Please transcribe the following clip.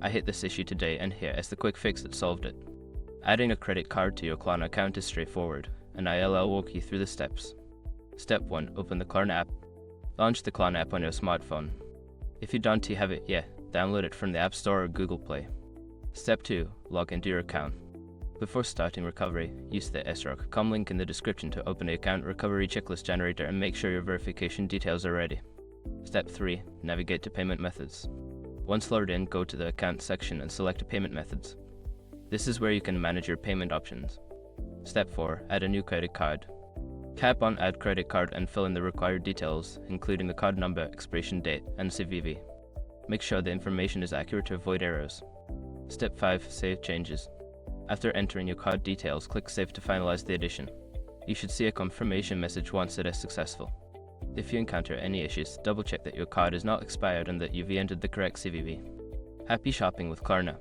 I hit this issue today, and here is the quick fix that solved it. Adding a credit card to your Klarna account is straightforward, and I'll walk you through the steps. Step 1. Open the Klarna app. Launch the Klarna app on your smartphone. If you don't have it yet, download it from the App Store or Google Play. Step 2. Log into your account. Before starting recovery, use the sroc.com link in the description to open the account recovery checklist generator and make sure your verification details are ready. Step 3. Navigate to payment methods. Once loaded in, go to the account section and select payment methods. This is where you can manage your payment options. Step 4. Add a new credit card. Tap on Add Credit Card and fill in the required details, including the card number, expiration date, and CVV. Make sure the information is accurate to avoid errors. Step 5. Save changes. After entering your card details, click Save to finalize the addition. You should see a confirmation message once it is successful. If you encounter any issues, double check that your card is not expired and that you've entered the correct CVV. Happy shopping with Klarna!